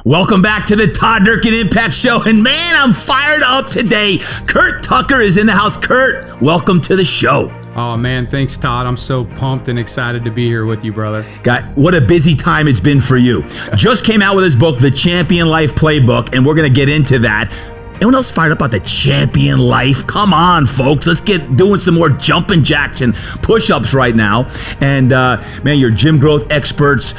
Welcome back to the Todd Durkin Impact Show. And man, I'm fired up today. Curt Tucker is in the house. Curt, welcome to the show. Oh man, thanks Todd. I'm so pumped and excited to be here with you, brother. What a busy time it's been for you. Just came out with his book, The Champion Life Playbook, and we're going to get into that. Anyone else fired up about the Champion Life? Come on, folks. Let's get doing some more jumping jacks and push-ups right now. And man, you're gym growth experts,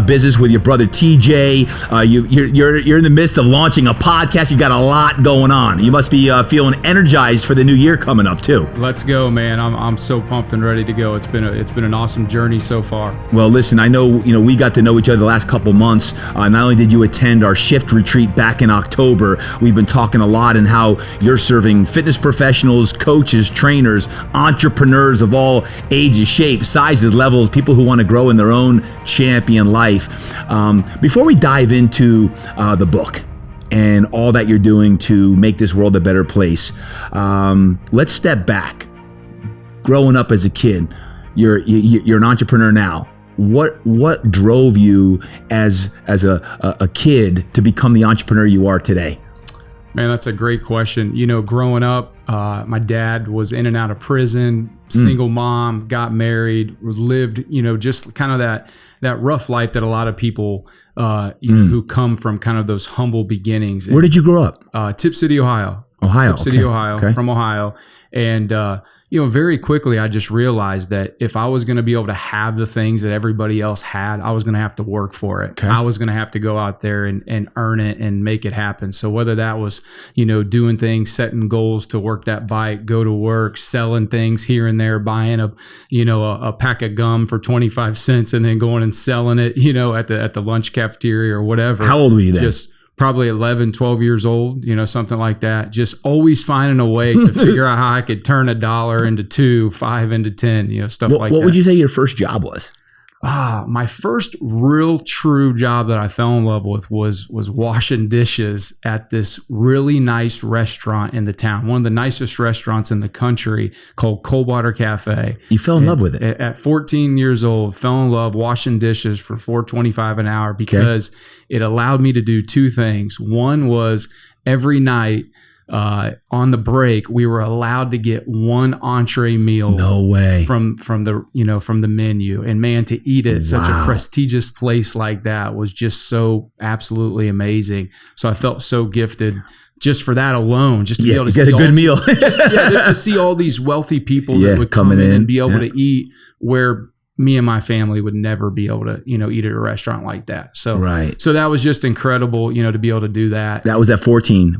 business with your brother TJ. You're in the midst of launching a podcast. You got a lot going on. You must be feeling energized for the new year coming up too. Let's go, man. I'm so pumped and ready to go. It's been an awesome journey so far. Well, listen, I know we got to know each other the last couple months. Not only did you attend our shift retreat back in October, we've been talking a lot and how you're serving fitness professionals, coaches, trainers, entrepreneurs of all ages, shapes, sizes, levels, people who want to grow in their own champion life. Before we dive into the book and all that you're doing to make this world a better place, let's step back. Growing up as a kid, you're an entrepreneur now. What drove you as a kid to become the entrepreneur you are today? Man, that's a great question. Growing up, my dad was in and out of prison, single mom, got married, lived, just kind of that rough life that a lot of people, who come from kind of those humble beginnings. Where did you grow up? Tip City, Ohio. Ohio. Tip City, Ohio, from Ohio. And, very quickly, I just realized that if I was going to be able to have the things that everybody else had, I was going to have to work for it. Okay. I was going to have to go out there and earn it and make it happen. So whether that was, doing things, setting goals to work that bike, go to work, selling things here and there, buying a pack of gum for 25 cents and then going and selling it, at the lunch cafeteria or whatever. How old were you then? Just probably 11, 12 years old, something like that. Just always finding a way to figure out how I could turn $1 into $2, $5 into 10, stuff like that. What would you say your first job was? My first real true job that I fell in love with was washing dishes at this really nice restaurant in the town. One of the nicest restaurants in the country called Coldwater Cafe. You fell in love with it? At 14 years old, fell in love washing dishes for $4.25 an hour because it allowed me to do two things. One was every night, on the break, we were allowed to get one entree meal. No way. From the menu. And man, to eat it, such a prestigious place like that was just so absolutely amazing. So I felt so gifted just for that alone, just to be able to get a good meal. just to see all these wealthy people that would come in and be able to eat where me and my family would never be able to, eat at a restaurant like that. So, so that was just incredible, to be able to do that. That was at 14.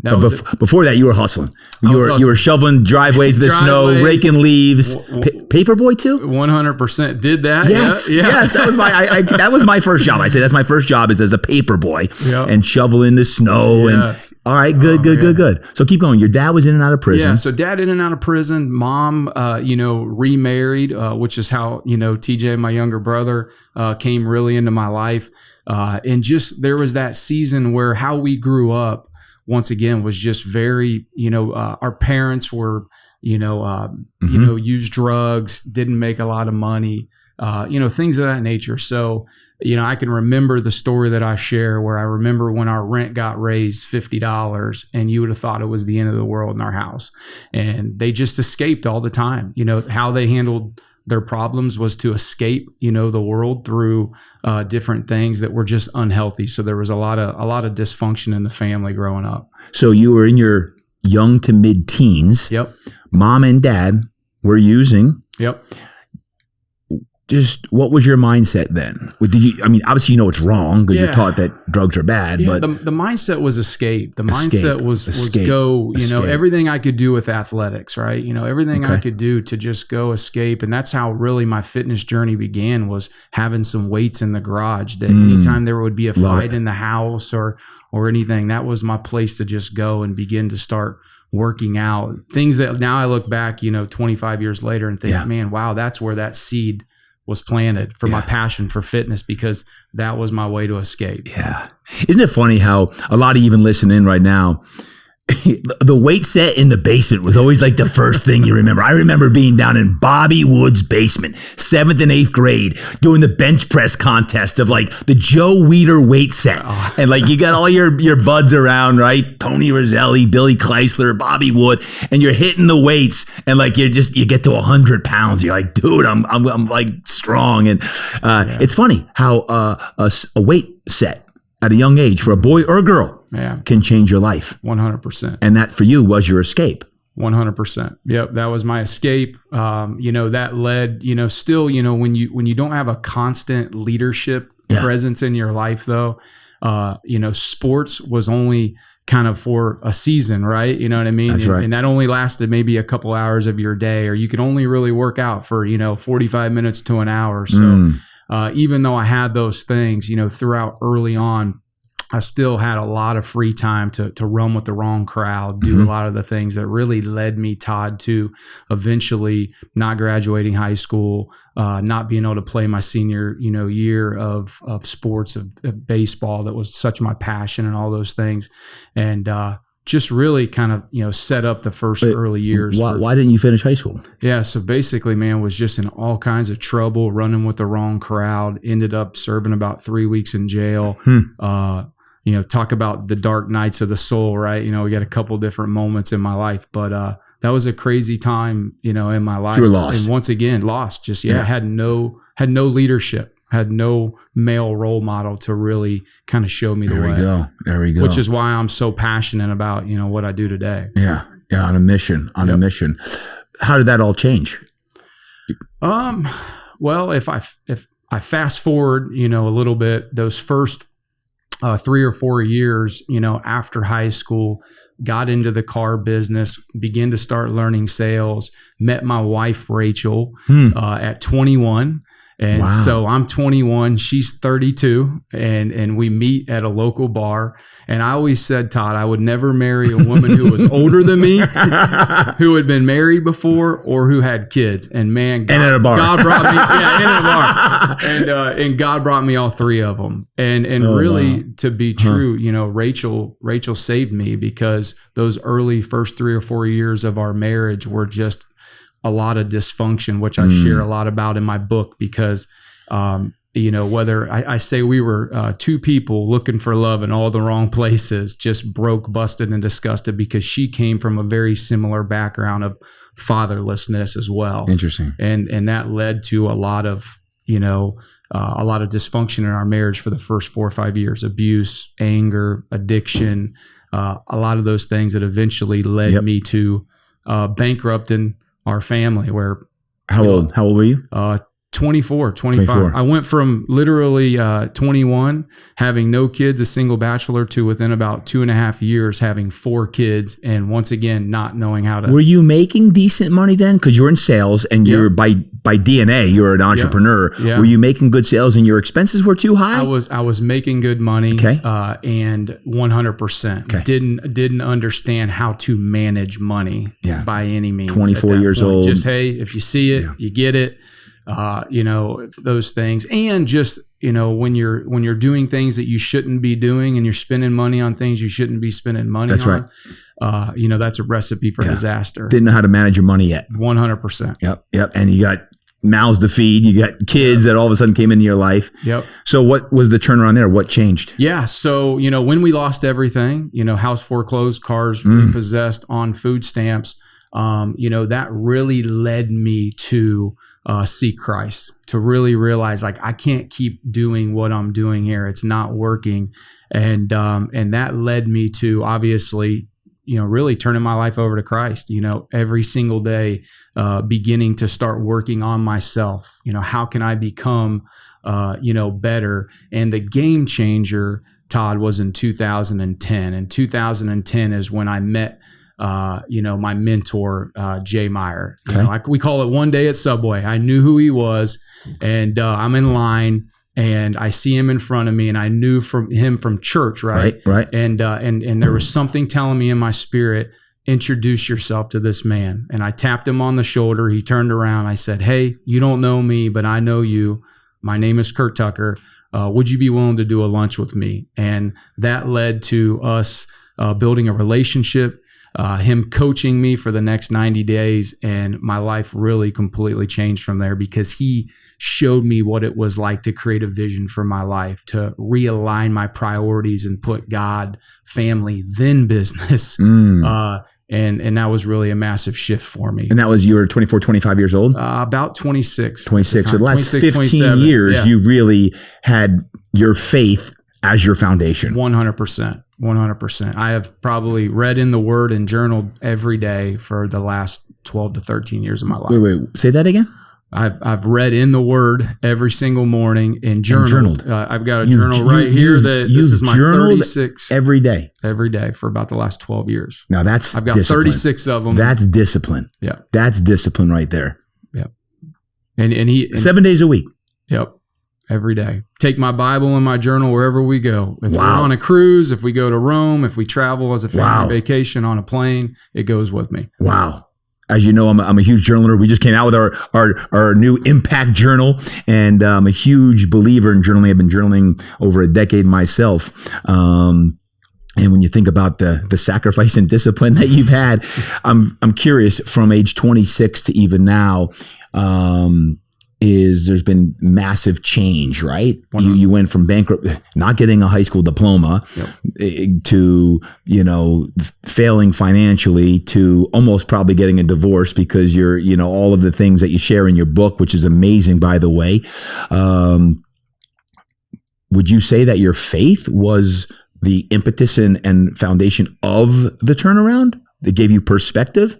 Before that, you were hustling. You were shoveling driveways in the snow, raking leaves. Paperboy too? 100% did that. Yes. That was my first job. I say that's my first job is as a paperboy and shoveling the snow. Yes. And all right, good. So keep going. Your dad was in and out of prison. Yeah. So dad in and out of prison. Mom, remarried, which is how, TJ, my younger brother, came really into my life. And just there was that season where how we grew up, once again, was just very, our parents were, used drugs, didn't make a lot of money, things of that nature. So, I can remember the story that I share where I remember when our rent got raised $50 and you would have thought it was the end of the world in our house. And they just escaped all the time. How they handled their problems was to escape, the world through different things that were just unhealthy. So there was a lot of dysfunction in the family growing up. So you were in your young to mid-teens. Yep. Mom and dad were using. Yep. Just what was your mindset then? Obviously it's wrong because you're taught that drugs are bad. Yeah, but the mindset was escape. The mindset was go. Everything I could do with athletics, right? Everything I could do to just go escape, and that's how really my fitness journey began. Was having some weights in the garage. That anytime there would be a fight in the house or anything, that was my place to just go and begin to start working out. Things that now I look back, 25 years later and think, man, wow, that's where that seed was planted for my passion for fitness, because that was my way to escape. Yeah. Isn't it funny how a lot of even listening right now, the weight set in the basement was always like the first thing you remember. I remember being down in Bobby Wood's basement, 7th and 8th grade, doing the bench press contest of like the Joe Weider weight set. Oh. And like you got all your buds around, right? Tony Roselli, Billy Kleisler, Bobby Wood, and you're hitting the weights and like you get to 100 pounds. You're like, dude, I'm like strong. And it's funny how a weight set at a young age for a boy or a girl can change your life. 100%. And that for you was your escape. 100%. Yep. That was my escape. That led, still, when you don't have a constant leadership presence in your life though, sports was only kind of for a season, right? You know what I mean? That's right. And that only lasted maybe a couple hours of your day, or you could only really work out for, 45 minutes to an hour. So even though I had those things, throughout early on, I still had a lot of free time to run with the wrong crowd, do a lot of the things that really led me, Todd, to eventually not graduating high school, not being able to play my senior, year of sports, of baseball that was such my passion and all those things. And just really kind of, set up the first early years. Why didn't you finish high school? Yeah. So basically, man, was just in all kinds of trouble, running with the wrong crowd, ended up serving about 3 weeks in jail. Talk about the dark nights of the soul, right? We got a couple different moments in my life, but that was a crazy time, in my life. You were lost. And once again, lost. Just, had no leadership, had no male role model to really kind of show me the way. There we go. Which is why I'm so passionate about, what I do today. Yeah. On a mission, a mission. How did that all change? Well, if I fast forward, a little bit, those first 3 or 4 years, after high school, got into the car business, began to start learning sales, met my wife, Rachel, at 21. And so I'm 21, she's 32, and we meet at a local bar. And I always said, Todd, I would never marry a woman who was older than me, who had been married before, or who had kids. And man, God, and at a bar. God brought me, in a bar. And God brought me all three of them. And really, to be true, Rachel saved me, because those early first 3 or 4 years of our marriage were just a lot of dysfunction, which I share a lot about in my book, because, whether I say we were two people looking for love in all the wrong places, just broke, busted, and disgusted, because she came from a very similar background of fatherlessness as well. Interesting. And that led to a lot of, a lot of dysfunction in our marriage for the first 4 or 5 years, abuse, anger, addiction, a lot of those things that eventually led me to bankrupting our family. Where how old were you? 24, 25. I went from literally 21, having no kids, a single bachelor, to within about 2.5 years having 4 kids, and once again not knowing how to. Were you making decent money then? Because you were in sales, and you're by DNA, you're an entrepreneur. Were you making good sales, and your expenses were too high? I was making good money. Okay. And 100%. Okay. Didn't understand how to manage money by any means. 24 years old. Just, hey, if you see it, you get it. Those things. And just, when you're doing things that you shouldn't be doing, and you're spending money on things you shouldn't be spending money on. That's right. That's a recipe for disaster. Didn't know how to manage your money yet. 100%. Yep. And you got mouths to feed. You got kids that all of a sudden came into your life. Yep. So what was the turnaround there? What changed? Yeah. So, when we lost everything, house foreclosed, cars repossessed, on food stamps, that really led me to see Christ, to really realize, like, I can't keep doing what I'm doing here. It's not working. And that led me to, obviously, really turning my life over to Christ, every single day, beginning to start working on myself. How can I become, better? And the game changer, Todd, was in 2010. And 2010 is when I met my mentor, Jay Meyer. We call it one day at Subway. I knew who he was, and I'm in line, and I see him in front of me, and I knew him from church, right? Right. And there was something telling me in my spirit, introduce yourself to this man. And I tapped him on the shoulder. He turned around. I said, hey, you don't know me, but I know you. My name is Curt Tucker. Would you be willing to do a lunch with me? And that led to us building a relationship, him coaching me for the next 90 days. And my life really completely changed from there because he showed me what it was like to create a vision for my life, to realign my priorities and put God, family, then business. And that was really a massive shift for me. And that was, you were 24, 25 years old? About 26. 26. So the last 15 years, you really had your faith as your foundation. 100%. 100%. I have probably read in the Word and journaled every day for the last 12 to 13 years of my life. Wait, say that again? I've read in the Word every single morning and journaled. I've got a journal right here that this is my 36 every day for about the last 12 years. Now that's I've got discipline. 36 of them. That's discipline. Yeah, that's discipline right there. Yep. And 7 days a week. Yep. Every day. Take my Bible and my journal wherever we go. If we're Wow. on a cruise, if we go to Rome, if we travel as a family Wow. vacation on a plane, it goes with me. Wow. As you know, I'm a huge journaler. We just came out with our new impact journal, and I'm a huge believer in journaling. I've been journaling over a decade myself. And when you think about the sacrifice and discipline that you've had, I'm curious, from age 26 to even now, there's been massive change, right? You went from not getting a high school diploma, to, failing financially, to almost probably getting a divorce because you're, all of the things that you share in your book, which is amazing, by the way. Would you say that your faith was the impetus and foundation of the turnaround that gave you perspective?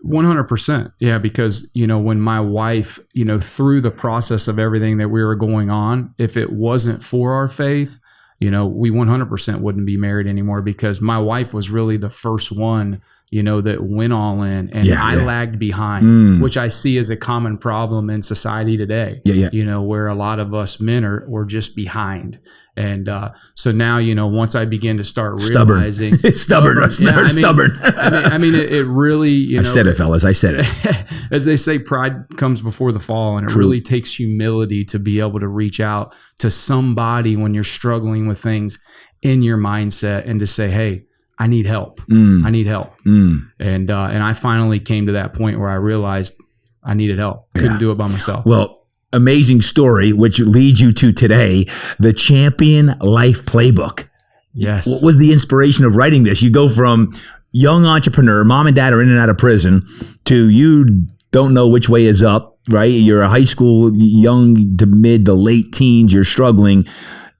100%. Yeah. Because, when my wife, through the process of everything that we were going on, if it wasn't for our faith, we 100% wouldn't be married anymore, because my wife was really the first one, that went all in, and I lagged behind, which I see as a common problem in society today, where a lot of us men we're just behind. And so now, once I begin to start realizing stubborn. It really, I said it, fellas. I said it. As they say, pride comes before the fall, and it really takes humility to be able to reach out to somebody when you're struggling with things in your mindset and to say, hey, I need help. I need help. And I finally came to that point where I realized I needed help. Couldn't do it by myself. Well, amazing story, which leads you to today, the Champion Life Playbook. Yes. What was the inspiration of writing this? You go from young entrepreneur, mom and dad are in and out of prison, to you don't know which way is up, right? You're a high school, young to mid to late teens, you're struggling,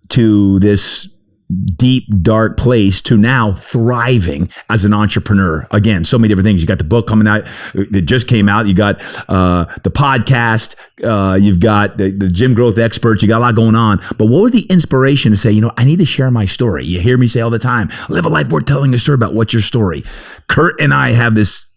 to this deep, dark place, to now thriving as an entrepreneur. Again, so many different things. You got the book coming out that just came out. You got the podcast. You've got the gym growth experts. You got a lot going on. But what was the inspiration to say, I need to share my story? You hear me say all the time, live a life worth telling a story about. What's your story? Curt and I have this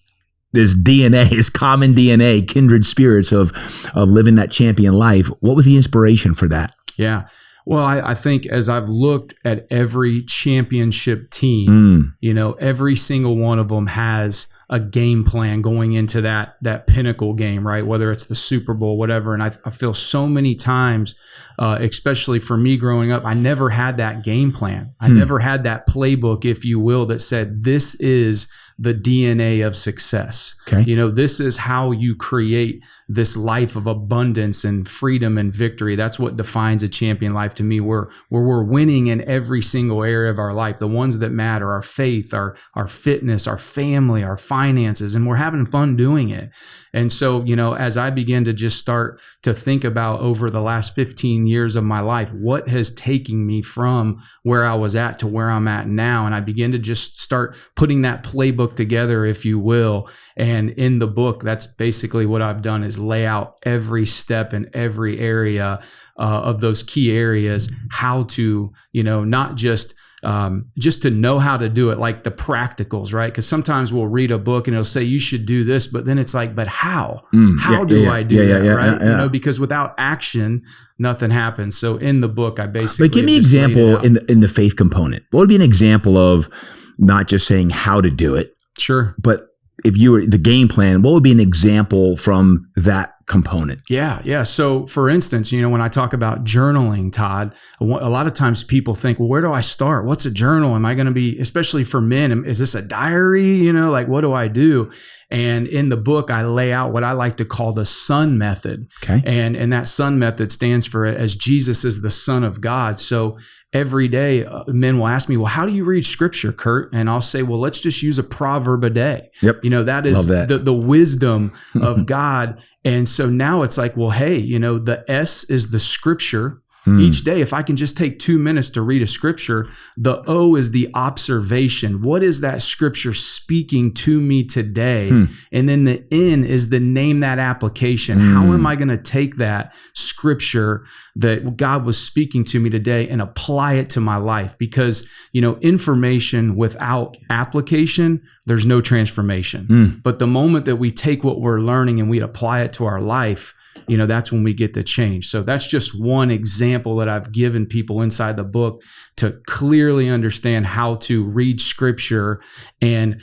DNA, this common DNA, kindred spirits of living that champion life. What was the inspiration for that? Yeah. Well, I think as I've looked at every championship team, every single one of them has a game plan going into that pinnacle game, right? Whether it's the Super Bowl, whatever. And I feel so many times, especially for me growing up, I never had that game plan. I never had that playbook, if you will, that said, this is the DNA of success. Okay. This is how you create this life of abundance and freedom and victory. That's what defines a champion life to me, where we're winning in every single area of our life, the ones that matter, our faith, our fitness, our family, our finances, and we're having fun doing it. And so, as I began to just start to think about over the last 15 years of my life, what has taken me from where I was at to where I'm at now? And I began to just start putting that playbook together, if you will. And in the book, that's basically what I've done, is lay out every step in every area of those key areas, how to, not just to know how to do it, like the practicals, right? Because sometimes we'll read a book and it'll say you should do this, but then it's like, but how? How do I do that, right? Yeah. Because without action, nothing happens. So in the book, I basically. But give me an example in the faith component. What would be an example of not just saying how to do it? Sure. But if you were the game plan, what would be an example from that component. Yeah. So for instance, when I talk about journaling, Todd, a lot of times people think, well, where do I start? What's a journal? Am I going to be, especially for men, is this a diary? Like, what do I do? And in the book, I lay out what I like to call the Son method. Okay. And that Son method stands for as Jesus is the Son of God. So every day, men will ask me, well, how do you read scripture, Curt? And I'll say, well, let's just use a proverb a day. Yep. That is the wisdom of God. And so now it's like, well, hey, the S is the scripture. Each day, if I can just take 2 minutes to read a scripture, the O is the observation. What is that scripture speaking to me today? And then the N is the name that application. How am I going to take that scripture that God was speaking to me today and apply it to my life? Because, information without application, there's no transformation. But the moment that we take what we're learning and we apply it to our life, that's when we get the change. So that's just one example that I've given people inside the book to clearly understand how to read scripture and,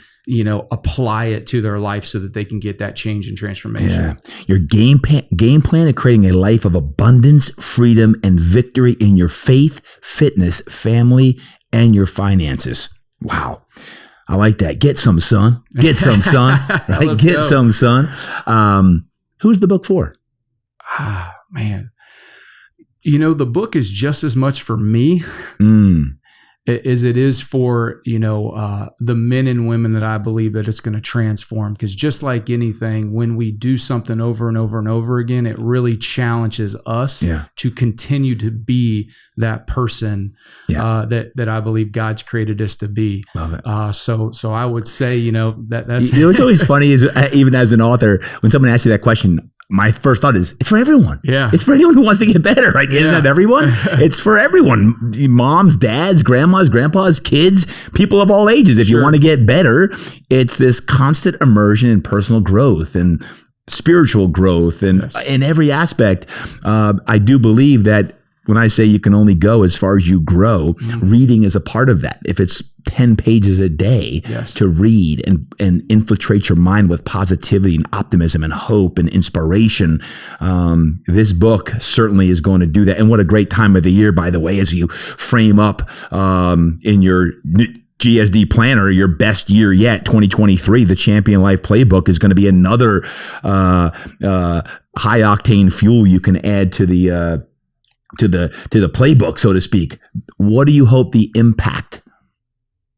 apply it to their life so that they can get that change and transformation. Yeah. Your game plan of creating a life of abundance, freedom, and victory in your faith, fitness, family, and your finances. Wow. I like that. Get some, son. Get some, son. Right? Get some, son. Who's the book for? Man, the book is just as much for me as it is for, the men and women that I believe that it's going to transform. Because just like anything, when we do something over and over and over again, it really challenges us to continue to be that person that I believe God's created us to be. Love it. So I would say, that's what's always funny is even as an author, when someone asks you that question, my first thought is, it's for everyone. Yeah. It's for anyone who wants to get better. Like, isn't that everyone? It's for everyone. Moms, dads, grandmas, grandpas, kids, people of all ages. If you want to get better, it's this constant immersion in personal growth and spiritual growth and in every aspect. I do believe that when I say you can only go as far as you grow, reading is a part of that. If it's 10 pages a day to read and infiltrate your mind with positivity and optimism and hope and inspiration, this book certainly is going to do that. And what a great time of the year, by the way, as you frame up in your GSD planner, your best year yet, 2023, the Champion Life Playbook is going to be another high octane fuel you can add to the playbook, so to speak. What do you hope the impact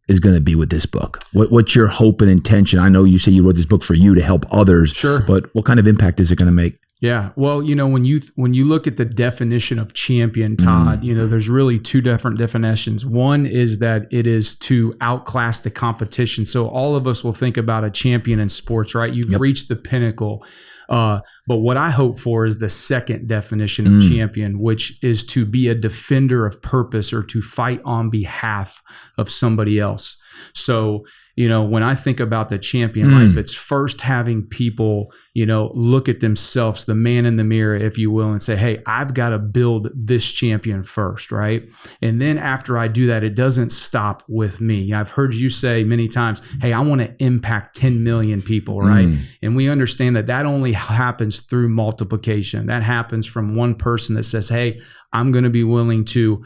is going to be with this book? What's your hope and intention? I know you say you wrote this book for you to help others, but what kind of impact is it going to make? Yeah. Well, when you look at the definition of champion, Todd, there's really two different definitions. One is that it is to outclass the competition. So all of us will think about a champion in sports, right? You've reached the pinnacle. But what I hope for is the second definition of champion, which is to be a defender of purpose or to fight on behalf of somebody else. So, when I think about the champion life, it's first having people, look at themselves, the man in the mirror, if you will, and say, hey, I've got to build this champion first, right? And then after I do that, it doesn't stop with me. I've heard you say many times, hey, I want to impact 10 million people, right? And we understand that only happens through multiplication. That happens from one person that says, hey, I'm going to be willing to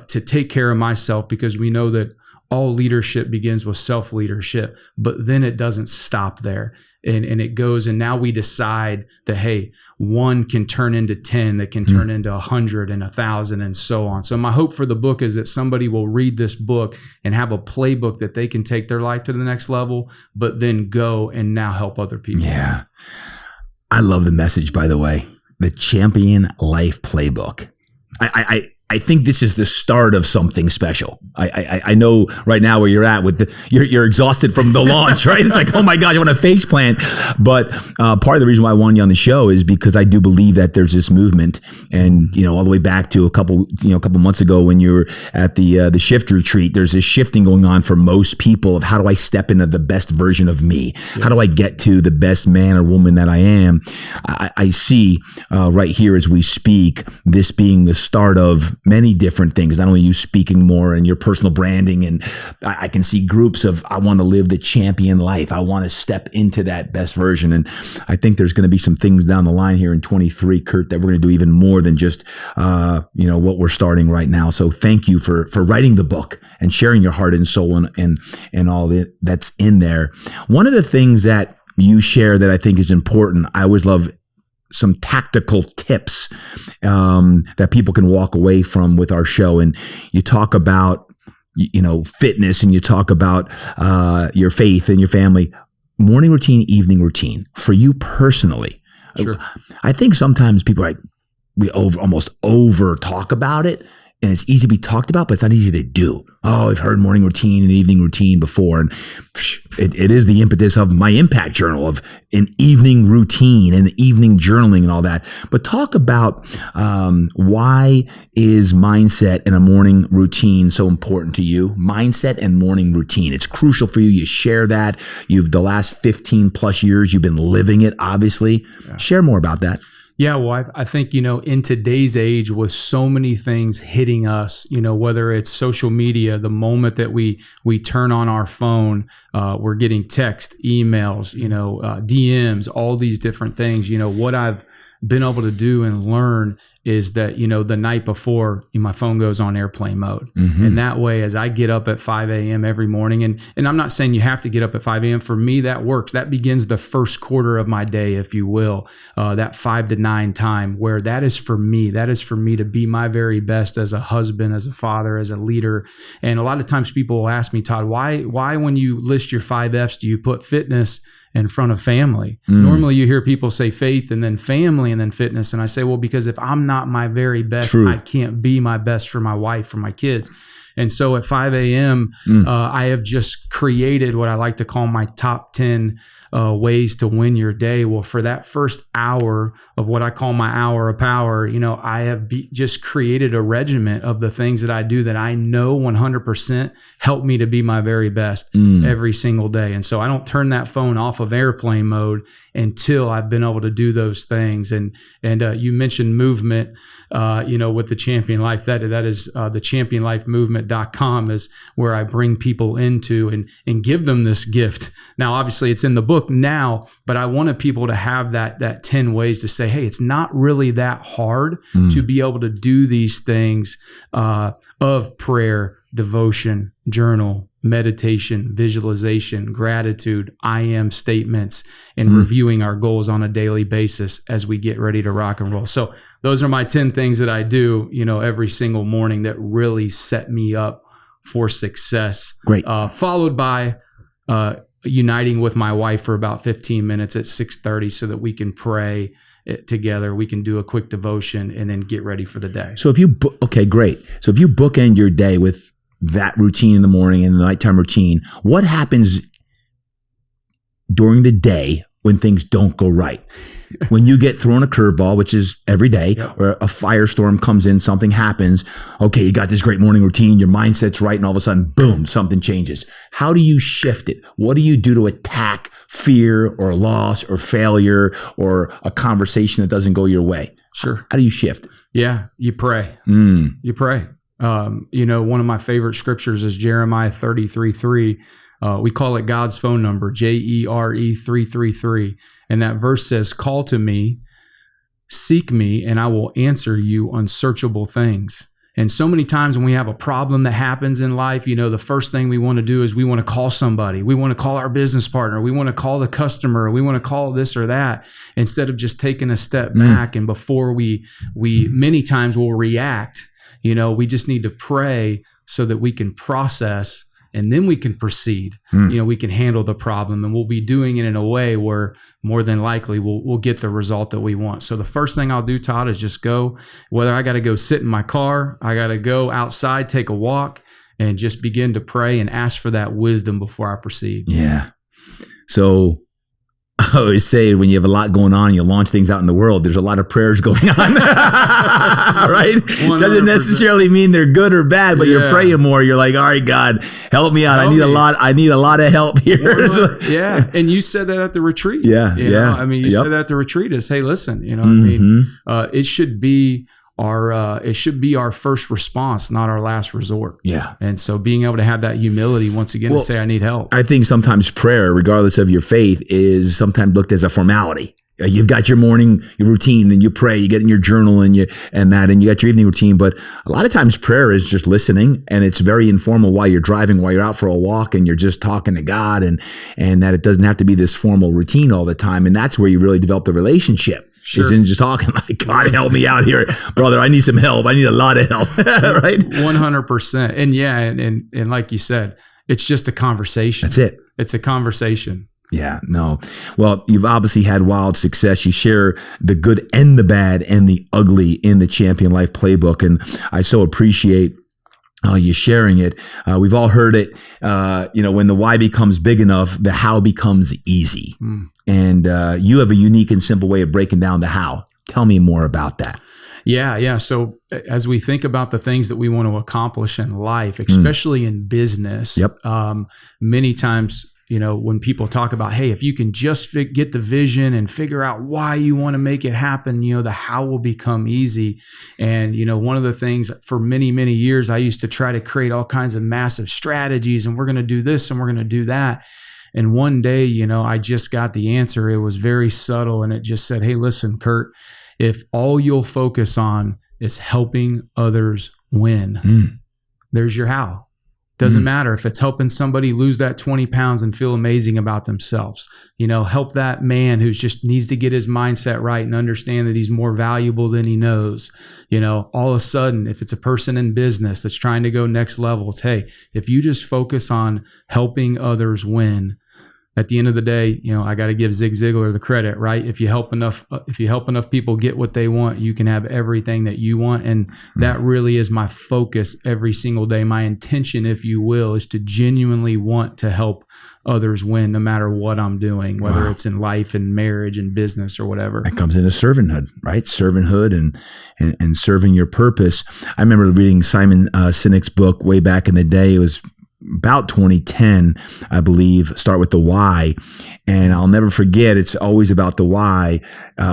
take care of myself, because we know that all leadership begins with self-leadership, but then it doesn't stop there. And it goes, and now we decide that, hey, one can turn into 10, that can turn into 100 and 1,000 and so on. So my hope for the book is that somebody will read this book and have a playbook that they can take their life to the next level, but then go and now help other people. Yeah. I love the message, by the way, the Champion Life Playbook. I think this is the start of something special. I know right now where you're at with you're exhausted from the launch, right? It's like, oh my God, you want a face plant. But part of the reason why I wanted you on the show is because I do believe that there's this movement, and all the way back to a couple months ago when you were at the shift retreat, there's this shifting going on for most people of how do I step into the best version of me? Yes. How do I get to the best man or woman that I am? I see right here as we speak, this being the start of many different things, not only you speaking more and your personal branding. And I can see groups of, I want to live the champion life. I want to step into that best version. And I think there's going to be some things down the line here in 23, Curt, that we're going to do even more than just, what we're starting right now. So thank you for writing the book and sharing your heart and soul and all that's in there. One of the things that you share that I think is important, I always love some tactical tips that people can walk away from with our show. And you talk about, fitness, and you talk about your faith and your family. Morning routine, evening routine. For you personally, sure. I think sometimes people are like, we almost over talk about it, and it's easy to be talked about, but it's not easy to do. Oh, I've heard morning routine and evening routine before. And it is the impetus of my impact journal, of an evening routine and evening journaling and all that. But talk about why is mindset and a morning routine so important to you? Mindset and morning routine. It's crucial for you. You share that. The last 15 plus years, you've been living it, obviously. Yeah. Share more about that. Yeah, well, I think, in today's age with so many things hitting us, whether it's social media, the moment that we turn on our phone, we're getting text, emails, DMs, all these different things. What I've been able to do and learn is that, the night before, my phone goes on airplane mode. Mm-hmm. And that way, as I get up at 5 a.m. every morning, and I'm not saying you have to get up at 5 a.m. For me, that works. That begins the first quarter of my day, if you will, that 5 to 9 time, where that is for me. That is for me to be my very best as a husband, as a father, as a leader. And a lot of times people will ask me, Todd, why when you list your 5 F's, do you put fitness in front of family? Normally you hear people say faith and then family and then fitness. And I say, well, because if I'm not my very best, True. I can't be my best for my wife, for my kids. And so at 5 a.m., I have just created what I like to call my top 10 ways to win your day. Well, for that first hour of what I call my hour of power, I have just created a regiment of the things that I do that I know 100% help me to be my very best every single day. And so I don't turn that phone off of airplane mode until I've been able to do those things. And you mentioned movement, with the Champion Life. That is the championlifemovement.com is where I bring people into and give them this gift. Now, obviously it's in the book now, but I wanted people to have that 10 ways to say, hey, it's not really that hard to be able to do these things of prayer, devotion, journal, meditation, visualization, gratitude, I am statements, and reviewing our goals on a daily basis as we get ready to rock and roll. So those are my 10 things that I do, every single morning that really set me up for success. Great. Followed by uniting with my wife for about 15 minutes at 6:30 so that we can pray together. We can do a quick devotion and then get ready for the day. So if you, okay, great. So if you bookend your day with that routine in the morning and the nighttime routine, what happens during the day when things don't go right? When you get thrown a curveball, which is every day, yep. or a firestorm comes in, something happens. Okay, you got this great morning routine, your mindset's right, and all of a sudden, boom, something changes. How do you shift it? What do you do to attack fear or loss or failure or a conversation that doesn't go your way? Sure. How do you shift? Yeah, you pray. You pray. One of my favorite scriptures is Jeremiah 33:3. We call it God's phone number, JERE 333. And that verse says, call to me, seek me, and I will answer you unsearchable things. And so many times when we have a problem that happens in life, the first thing we want to do is we want to call somebody. We want to call our business partner. We want to call the customer. We want to call this or that instead of just taking a step back. And before we many times will react, we just need to pray so that we can process and then we can proceed. We can handle the problem, and we'll be doing it in a way where more than likely we'll get the result that we want. So the first thing I'll do, Todd, is just go, whether I got to go sit in my car, I got to go outside, take a walk, and just begin to pray and ask for that wisdom before I proceed. Yeah. So I always say when you have a lot going on, you launch things out in the world, there's a lot of prayers going on, right? 100%. Doesn't necessarily mean they're good or bad, but you're praying more. You're like, all right, God, help me out. I need a lot of help here. Yeah. And you said that at the retreat. Yeah. You said that at the retreat is, hey, listen, it should be it should be our first response, not our last resort. Yeah. And so being able to have that humility once again to say, I need help. I think sometimes prayer, regardless of your faith, is sometimes looked as a formality. You've got your morning routine and you pray, you get in your journal and you got your evening routine. But a lot of times prayer is just listening, and it's very informal while you're driving, while you're out for a walk, and you're just talking to God, and that it doesn't have to be this formal routine all the time. And that's where you really develop the relationship. Sure. Isn't just talking like, God, help me out here, brother. I need some help. I need a lot of help. Right? 100%. And yeah. And like you said, it's just a conversation. That's it. It's a conversation. Yeah, no. Well, you've obviously had wild success. You share the good and the bad and the ugly in the Champion Life Playbook. And I so appreciate you sharing it. We've all heard it. When the why becomes big enough, the how becomes easy. And you have a unique and simple way of breaking down the how. Tell me more about that. Yeah. So as we think about the things that we want to accomplish in life, especially in business, many times, when people talk about, hey, if you can just get the vision and figure out why you want to make it happen, the how will become easy. And, one of the things for many, many years, I used to try to create all kinds of massive strategies, and we're going to do this and we're going to do that. And one day, I just got the answer. It was very subtle. And it just said, hey, listen, Curt, if all you'll focus on is helping others win, there's your how. Doesn't matter if it's helping somebody lose that 20 pounds and feel amazing about themselves. Help that man who just needs to get his mindset right and understand that he's more valuable than he knows. All of a sudden, if it's a person in business that's trying to go next level, it's, hey, if you just focus on helping others win, at the end of the day, I got to give Zig Ziglar the credit, right? If you help enough people get what they want, you can have everything that you want. And that really is my focus every single day. My intention, if you will, is to genuinely want to help others win, no matter what I'm doing, whether it's in life and marriage and business or whatever. That comes into servanthood, right? Servanthood and serving your purpose. I remember reading Simon Sinek's book way back in the day. It was about 2010, I believe, Start with the Why. And I'll never forget, it's always about the why.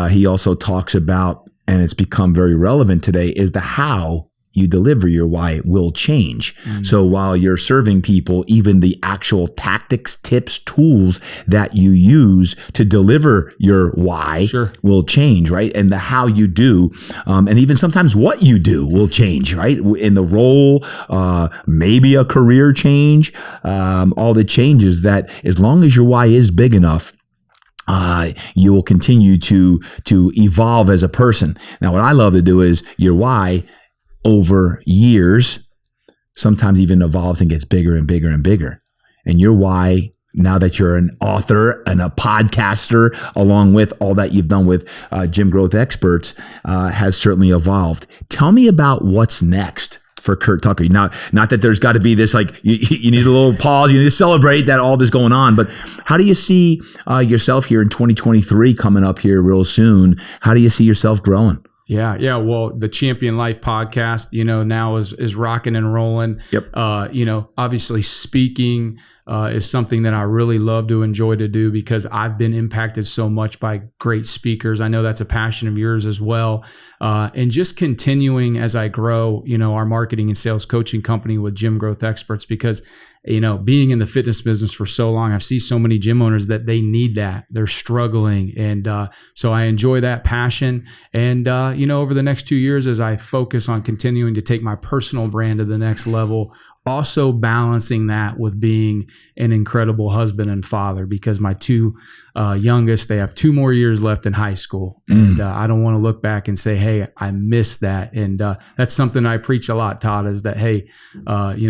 He also talks about, and it's become very relevant today, is the how you deliver your why will change. So while you're serving people, even the actual tactics, tips, tools that you use to deliver your why will change, right? And the how you do, and even sometimes what you do will change, right? In the role, maybe a career change, all the changes that, as long as your why is big enough, you will continue to evolve as a person. Now, what I love to do is your why over years, sometimes even evolves and gets bigger and bigger and bigger. And your why, now that you're an author and a podcaster, along with all that you've done with Gym Growth Experts, has certainly evolved. Tell me about what's next for Curt Tucker. Now, not that there's got to be this, like, you need a little pause, you need to celebrate that all this going on, but how do you see yourself here in 2023 coming up here real soon? How do you see yourself growing? Yeah. Well, the Champion Life podcast, now is rocking and rolling. Yep. Obviously speaking is something that I really love to enjoy to do, because I've been impacted so much by great speakers. I know that's a passion of yours as well. And just continuing as I grow, our marketing and sales coaching company with Gym Growth Experts, because being in the fitness business for so long, I've seen so many gym owners that they need that. They're struggling. And so I enjoy that passion. And, over the next 2 years, as I focus on continuing to take my personal brand to the next level, also balancing that with being an incredible husband and father, because my two youngest, they have 2 more years left in high school. And I don't want to look back and say, hey, I missed that. And that's something I preach a lot, Todd, is that, hey,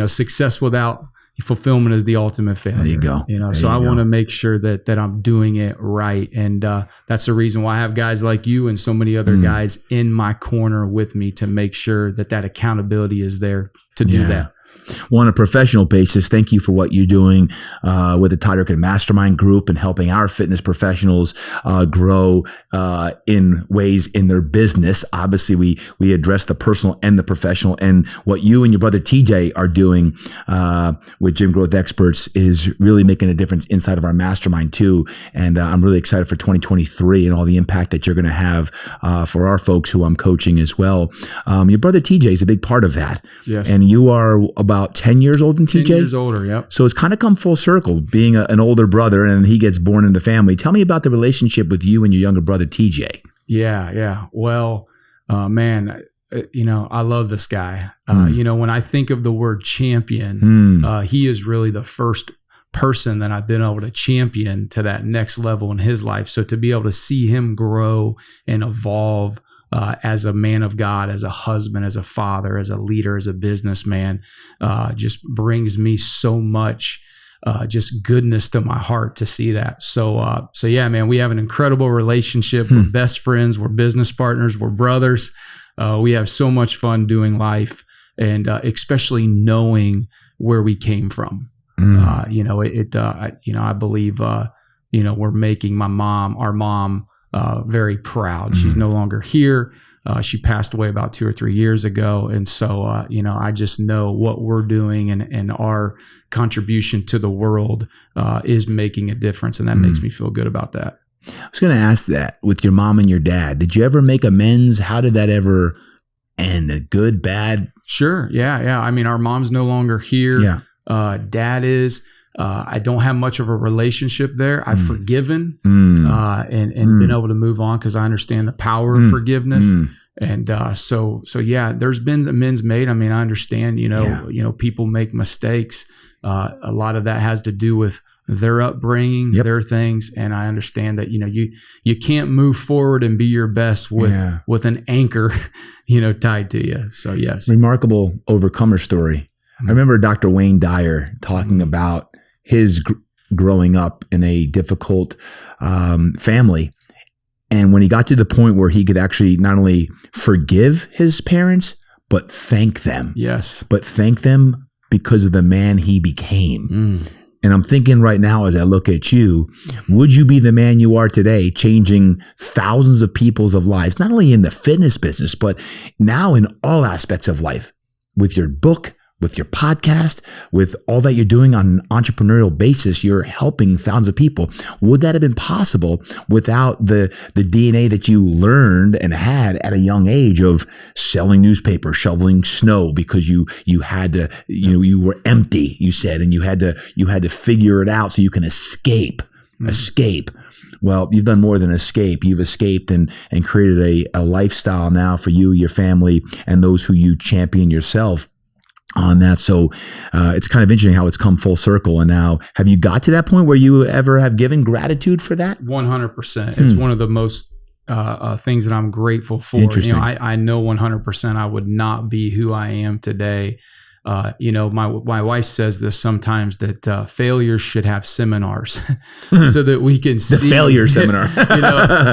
success without fulfillment is the ultimate failure. There you go. So I want to make sure that I'm doing it right. And that's the reason why I have guys like you and so many other guys in my corner with me to make sure that accountability is there to do that. Well, on a professional basis, thank you for what you're doing with the Todd Durkin Mastermind Group and helping our fitness professionals grow in ways in their business. Obviously, we address the personal and the professional, and what you and your brother TJ are doing with Gym Growth Experts is really making a difference inside of our mastermind too. And I'm really excited for 2023 and all the impact that you're going to have for our folks who I'm coaching as well. Your brother TJ is a big part of that. Yes. And you are about 10 years older than TJ? 10 years older, yep. So it's kind of come full circle, being an older brother, and he gets born in the family. Tell me about the relationship with you and your younger brother TJ. Yeah. Well, man, I love this guy. When I think of the word champion, he is really the first person that I've been able to champion to that next level in his life. So to be able to see him grow and evolve as a man of God, as a husband, as a father, as a leader, as a businessman, just brings me so much just goodness to my heart to see that. So yeah, man, we have an incredible relationship. We're best friends. We're business partners. We're brothers. We have so much fun doing life, and especially knowing where we came from. I believe, we're making our mom, very proud. She's no longer here. She passed away about 2 or 3 years ago. And so, I just know what we're doing and our contribution to the world is making a difference. And that makes me feel good about that. I was going to ask that with your mom and your dad. Did you ever make amends? How did that ever end? Good, bad? Sure. Yeah. I mean, our mom's no longer here. Yeah. Dad is. I don't have much of a relationship there. I've forgiven and been able to move on because I understand the power of forgiveness. And so yeah, there's been amends made. I mean, I understand, people make mistakes. A lot of that has to do with their upbringing, their things. And I understand that, you can't move forward and be your best with an anchor, tied to you. So yes. Remarkable overcomer story. I remember Dr. Wayne Dyer talking about his growing up in a difficult family. And when he got to the point where he could actually not only forgive his parents, but thank them. Yes. But thank them because of the man he became. And I'm thinking right now, as I look at you, would you be the man you are today, changing thousands of people's lives, not only in the fitness business, but now in all aspects of life, with your book, with your podcast, with all that you're doing on an entrepreneurial basis? You're helping thousands of people. Would that have been possible without the DNA that you learned and had at a young age of selling newspapers, shoveling snow because you had to, you were empty, you said, and you had to figure it out so you can escape. Well, you've done more than escape. You've escaped and created a lifestyle now for you, your family, and those who you champion yourself on that. So it's kind of interesting how it's come full circle. And now, have you got to that point where you ever have given gratitude for that? 100%. It's one of the most things that I'm grateful for. Interesting. I know 100% I would not be who I am today. My wife says this sometimes, that failures should have seminars so that we can see the failure seminar,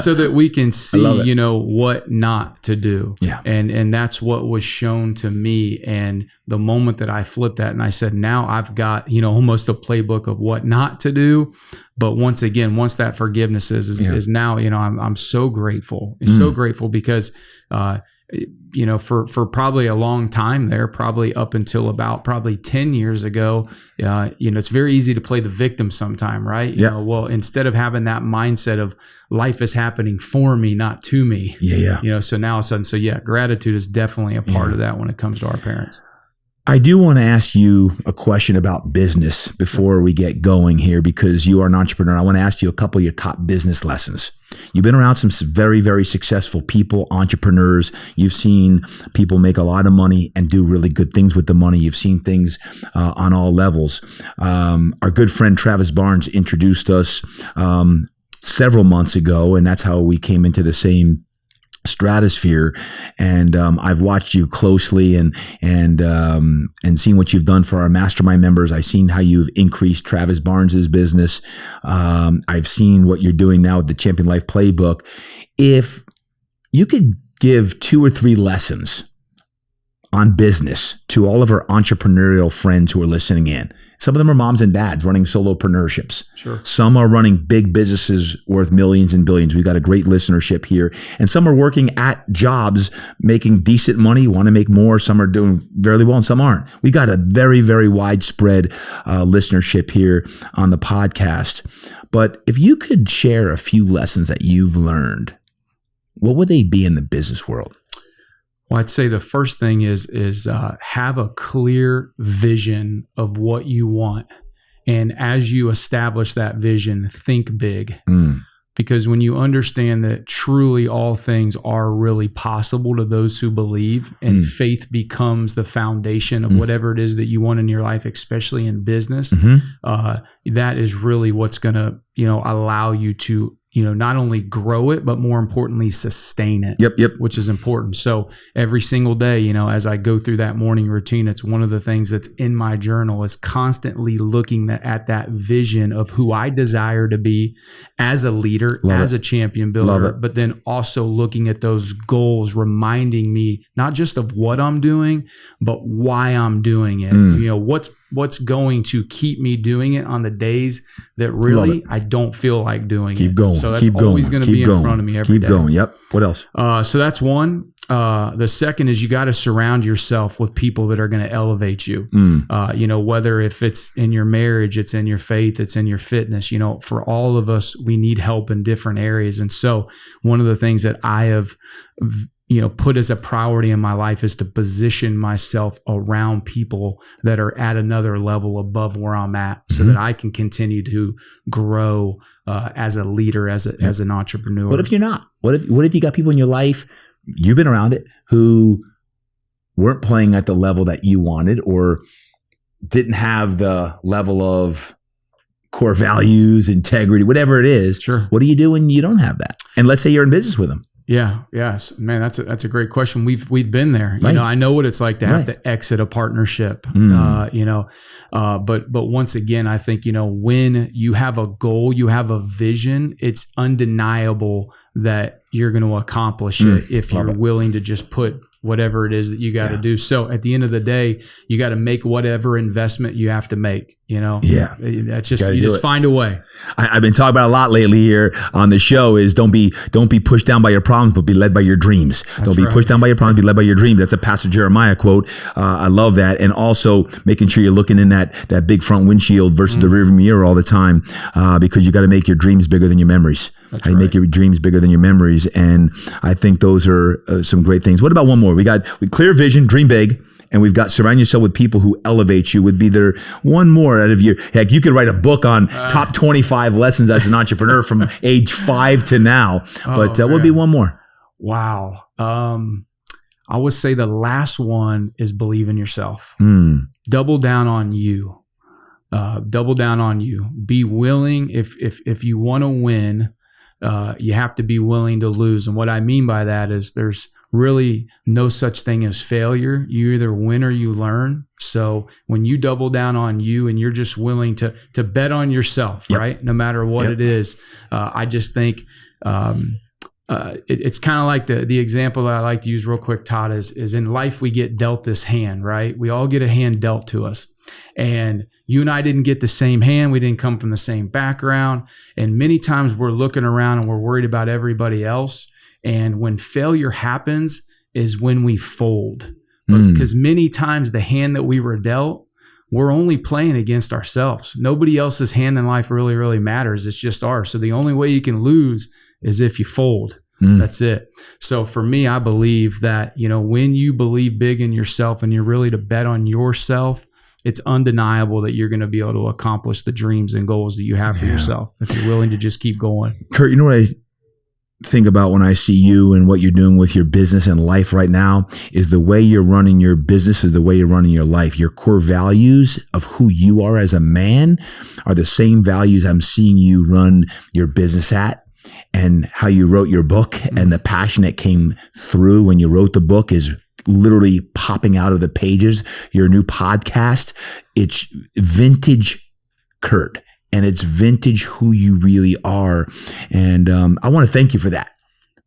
so that we can see, what not to do. Yeah. And that's what was shown to me. And the moment that I flipped that and I said, now I've got, almost a playbook of what not to do. But once that forgiveness is now, I'm so grateful. So grateful because, for probably a long time there, probably up until about 10 years ago, it's very easy to play the victim sometime, right? Well, instead of having that mindset of life is happening for me, not to me. Yeah. So now all of a sudden, gratitude is definitely a part of that when it comes to our parents. I do want to ask you a question about business before we get going here, because you are an entrepreneur. I want to ask you a couple of your top business lessons. You've been around some very, very successful people, entrepreneurs. You've seen people make a lot of money and do really good things with the money. You've seen things on all levels. Our good friend Travis Barnes introduced us several months ago, and that's how we came into the same stratosphere. And I've watched you closely and seen what you've done for our mastermind members. I've seen how you've increased Travis Barnes's business. I've seen what you're doing now with the Champion Life Playbook. If you could give 2 or 3 lessons on business to all of our entrepreneurial friends who are listening in. Some of them are moms and dads running solopreneurships. Sure. Some are running big businesses worth millions and billions. We've got a great listenership here. And some are working at jobs, making decent money, want to make more. Some are doing very well and some aren't. We got a very, very widespread listenership here on the podcast. But if you could share a few lessons that you've learned, what would they be in the business world? Well, I'd say the first thing is have a clear vision of what you want. And as you establish that vision, think big. Because when you understand that truly all things are really possible to those who believe, and faith becomes the foundation of whatever it is that you want in your life, especially in business, that is really what's going to, allow you to, not only grow it, but more importantly, sustain it. Yep. Which is important. So every single day, as I go through that morning routine, it's one of the things that's in my journal is constantly looking at that vision of who I desire to be as a leader, as a champion builder, but then also looking at those goals, reminding me not just of what I'm doing, but why I'm doing it. What's going to keep me doing it on the days that really I don't feel like doing it. Keep going. So that's always going to be in front of me every day. Keep going. Yep. What else? So that's one. The second is you got to surround yourself with people that are going to elevate you. Whether if it's in your marriage, it's in your faith, it's in your fitness, for all of us, we need help in different areas. And so one of the things that I have put as a priority in my life is to position myself around people that are at another level above where I'm at, so that I can continue to grow as a leader, as an entrepreneur. What if you're not? What if you got people in your life, you've been around it, who weren't playing at the level that you wanted, or didn't have the level of core values, integrity, whatever it is? Sure. What do you do when you don't have that? And let's say you're in business with them. Yeah. Yes, man. That's a great question. We've been there. Right. I know what it's like to have to exit a partnership. But once again, I think when you have a goal, you have a vision, it's undeniable that you're going to accomplish it if you're willing to just put whatever it is that you got to do. So at the end of the day, you got to make whatever investment you have to make. Yeah, that's just you just find a way. I've been talking about a lot lately here on the show is don't be pushed down by your problems, but be led by your dreams. Don't be pushed down by your problems, be led by your dreams. That's a Pastor Jeremiah quote. I love that. And also making sure you're looking in that big front windshield versus the rearview mirror all the time, because you got to make your dreams bigger than your memories. How you make your dreams bigger than your memories. And I think those are some great things. What about one more? We clear vision, dream big, and we've got surround yourself with people who elevate you. Would be there one more out of your, heck, you could write a book on top 25 lessons as an entrepreneur from age 5 to now. But what would be one more? Wow. I would say the last one is believe in yourself. Double down on you. Double down on you. Be willing. If you want to win, you have to be willing to lose. And what I mean by that is there's really no such thing as failure. You either win or you learn. So when you double down on you and you're just willing to bet on yourself, right? No matter what it is, I just think it's kind of like the example that I like to use real quick, Todd, is in life we get dealt this hand, right? We all get a hand dealt to us. And you and I didn't get the same hand. We didn't come from the same background. And many times we're looking around and we're worried about everybody else. And when failure happens is when we fold. Because many times the hand that we were dealt, we're only playing against ourselves. Nobody else's hand in life really, really matters. It's just ours. So the only way you can lose is if you fold. That's it. So for me, I believe that, when you believe big in yourself and you're really to bet on yourself, it's undeniable that you're going to be able to accomplish the dreams and goals that you have for yourself if you're willing to just keep going. Curt, you know what I think about when I see you and what you're doing with your business and life right now is the way you're running your business is the way you're running your life. Your core values of who you are as a man are the same values I'm seeing you run your business at. And how you wrote your book and the passion that came through when you wrote the book is literally popping out of the pages. Your new podcast, it's vintage Curt, and it's vintage who you really are. And I want to thank you for that,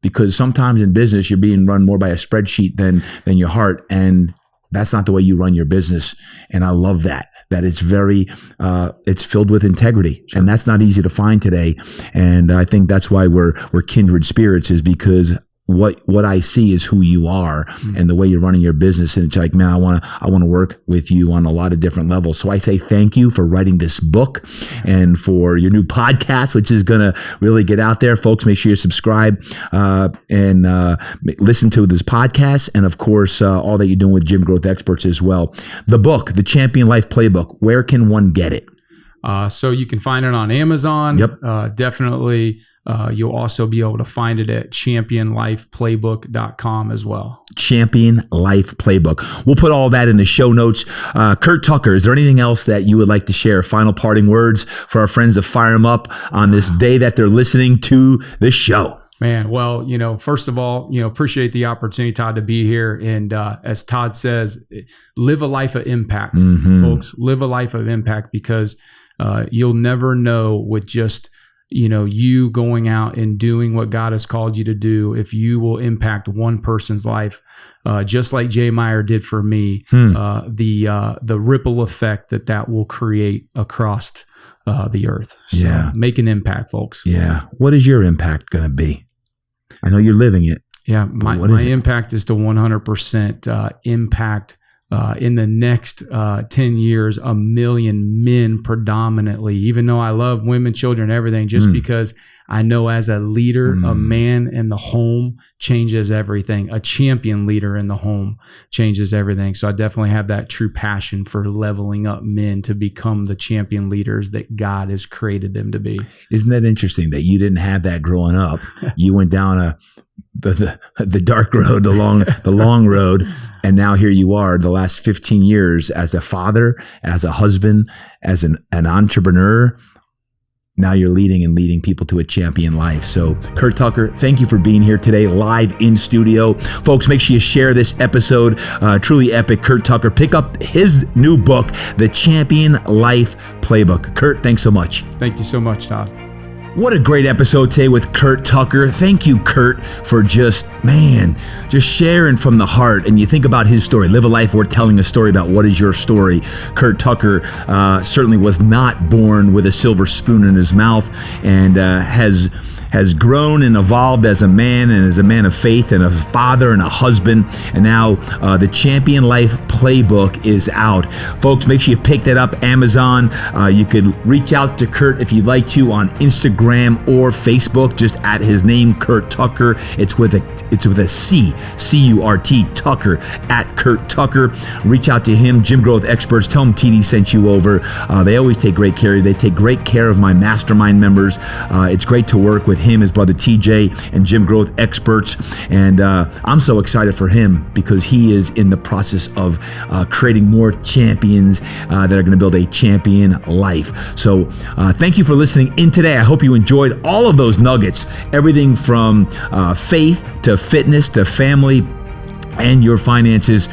because sometimes in business you're being run more by a spreadsheet than your heart. And That's not the way you run your business. And I love that it's very, it's filled with integrity. Sure. And that's not easy to find today. And I think that's why we're kindred spirits, is because what I see is who you are and the way you're running your business. And it's like, man, I want to work with you on a lot of different levels. So I say thank you for writing this book and for your new podcast, which is going to really get out there. Folks, make sure you subscribe and listen to this podcast. And of course, all that you're doing with Gym Growth Experts as well. The book, The Champion Life Playbook, where can one get it? So you can find it on Amazon. Yep. Definitely. You'll also be able to find it at championlifeplaybook.com as well. Champion Life Playbook. We'll put all that in the show notes. Curt Tucker, is there anything else that you would like to share? Final parting words for our friends to fire them up on this day that they're listening to the show. Man, well, first of all, appreciate the opportunity, Todd, to be here. And as Todd says, live a life of impact, folks. Live a life of impact, because you'll never know with just you going out and doing what God has called you to do, if you will impact one person's life, just like Jay Meyer did for me, the ripple effect that will create across the earth. So make an impact, folks. Yeah. What is your impact going to be? I know you're living it. Yeah. My impact is to 100% impact in the next 10 years, 1 million men predominantly, even though I love women, children, everything, just because I know as a leader, a man in the home changes everything. A champion leader in the home changes everything. So I definitely have that true passion for leveling up men to become the champion leaders that God has created them to be. Isn't that interesting that you didn't have that growing up? You went down the dark road, the long road, and now here you are the last 15 years as a father, as a husband, as an entrepreneur. Now you're leading people to a champion life. So Curt Tucker, thank you for being here today, live in studio. Folks, make sure you share this episode. Truly epic. Curt Tucker, pick up his new book, The Champion Life Playbook. Curt, thanks so much. Thank you so much, Todd. What a great episode today with Curt Tucker. Thank you, Curt, for just sharing from the heart. And you think about his story. Live a life worth telling a story about. What is your story? Curt Tucker certainly was not born with a silver spoon in his mouth, and has grown and evolved as a man, and as a man of faith, and a father, and a husband. And now the Champion Life Playbook is out. Folks, make sure you pick that up, Amazon. You could reach out to Curt if you'd like to on Instagram or Facebook, just at his name, Curt Tucker. It's with a C, C-U-R-T, Tucker, at Curt Tucker. Reach out to him, Gym Growth Experts. Tell him TD sent you over. They always take great care of you. They take great care of my mastermind members. It's great to work with him, his brother TJ, and Gym Growth Experts. And I'm so excited for him, because he is in the process of creating more champions that are going to build a champion life. So thank you for listening in today. I hope you enjoyed all of those nuggets, everything from faith to fitness to family and your finances.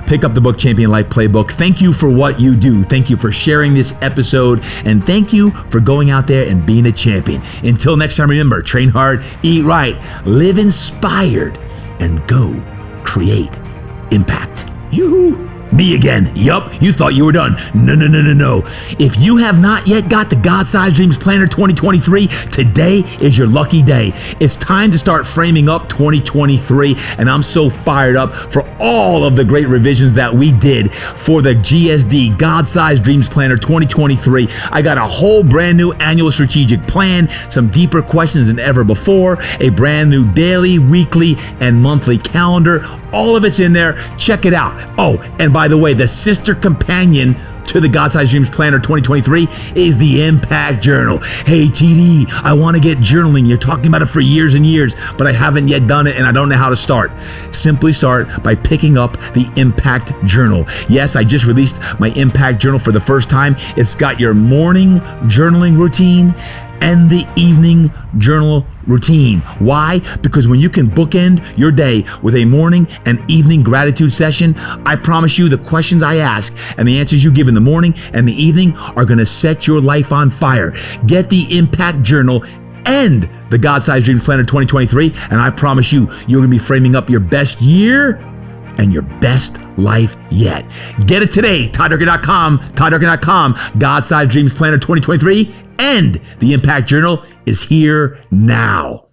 Pick up the book, Champion Life Playbook. Thank you for what you do. Thank you for sharing this episode. And thank you for going out there and being a champion. Until next time, remember, train hard, eat right, live inspired, and go create impact. Yoo-hoo! Me again. Yup, you thought you were done. No. If you have not yet got the God-Sized Dreams Planner 2023, today is your lucky day. It's time to start framing up 2023, and I'm so fired up for all of the great revisions that we did for the GSD, God-Sized Dreams Planner 2023. I got a whole brand new annual strategic plan, some deeper questions than ever before, a brand new daily, weekly, and monthly calendar. All of it's in there. Check it out. Oh, and by the way, the sister companion to the God-Sized Dreams Planner 2023 is the Impact Journal. Hey, TD, I want to get journaling. You're talking about it for years and years, but I haven't yet done it, and I don't know how to start. Simply start by picking up the Impact Journal. Yes, I just released my Impact Journal for the first time. It's got your morning journaling routine and the evening journal routine. Why? Because when you can bookend your day with a morning and evening gratitude session, I promise you the questions I ask and the answers you give in the morning and the evening are going to set your life on fire. Get the Impact Journal and the God-Sized Dreams Planner 2023, and I promise you, you're going to be framing up your best year and your best life yet. Get it today, ToddDurkin.com, ToddDurkin.com. God-Sized Dreams Planner 2023 and the Impact Journal is here now.